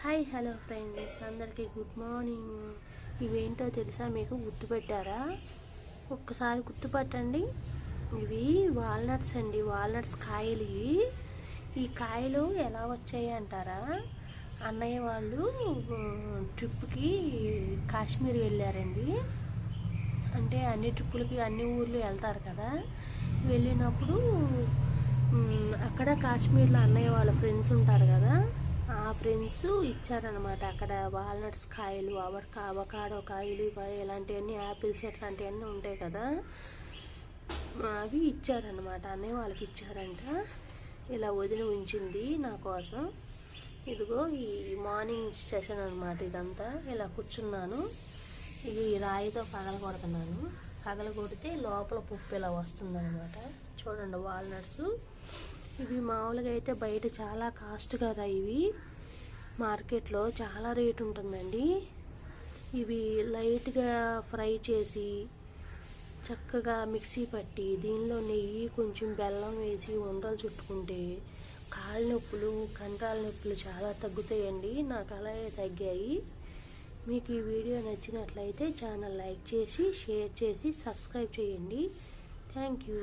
Hi hello friends, అందరికీ good morning. ఇవేంటో తెలుసా? మీకు గుర్తుపెట్టారా? ఒక్కసారి గుర్తుపట్టండి. ఇవి వాల్నట్స్ అండి, వాల్నట్స్ కాయలు. ఈ కాయలు ఎలా వచ్చాయి అంటారా? అన్నయ్య వాళ్ళు ట్రిప్కి కాశ్మీర్ వెళ్ళారండి. అంటే అన్ని ట్రిప్పులకి అన్ని ఊర్లు వెళ్తారు కదా. వెళ్ళినప్పుడు అక్కడ కాశ్మీర్లో అన్నయ్య వాళ్ళ ఫ్రెండ్స్ ఉంటారు కదా, ఆ ఫ్రెండ్స్ ఇచ్చారనమాట. అక్కడ వాల్నట్స్ కాయలు, అవకాడో కాయలు, ఇలాంటివన్నీ, యాపిల్స్ అట్లాంటివన్నీ ఉంటాయి కదా, అవి ఇచ్చారనమాట. అన్నయ్య వాళ్ళకి ఇచ్చారంట. ఇలా వదిలి ఉంచింది నా కోసం. ఇదిగో ఈ మార్నింగ్ సెషన్ అనమాట. ఇదంతా ఇలా కూర్చున్నాను. ఇది రాయితో పగలగొడుతున్నాను. పగలగొడితే లోపల పప్పు ఇలా వస్తుందన్నమాట. చూడండి, వాల్నట్స్ ఇవి మామూలుగా అయితే బయట చాలా కాస్ట్ కదా. ఇవి మార్కెట్లో చాలా రేటు ఉంటుందండి. ఇవి లైట్గా ఫ్రై చేసి చక్కగా మిక్సీ పట్టి దీనిలో నెయ్యి కొంచెం బెల్లం వేసి ఉండలు చుట్టుకుంటే కాళ్ళ నొప్పులు, కండరాల నొప్పులు చాలా తగ్గుతాయండి. నాకు అలాగే తగ్గాయి. మీకు ఈ వీడియో నచ్చినట్లయితే ఛానల్ లైక్ చేసి, షేర్ చేసి, సబ్స్క్రైబ్ చేయండి. Thank you.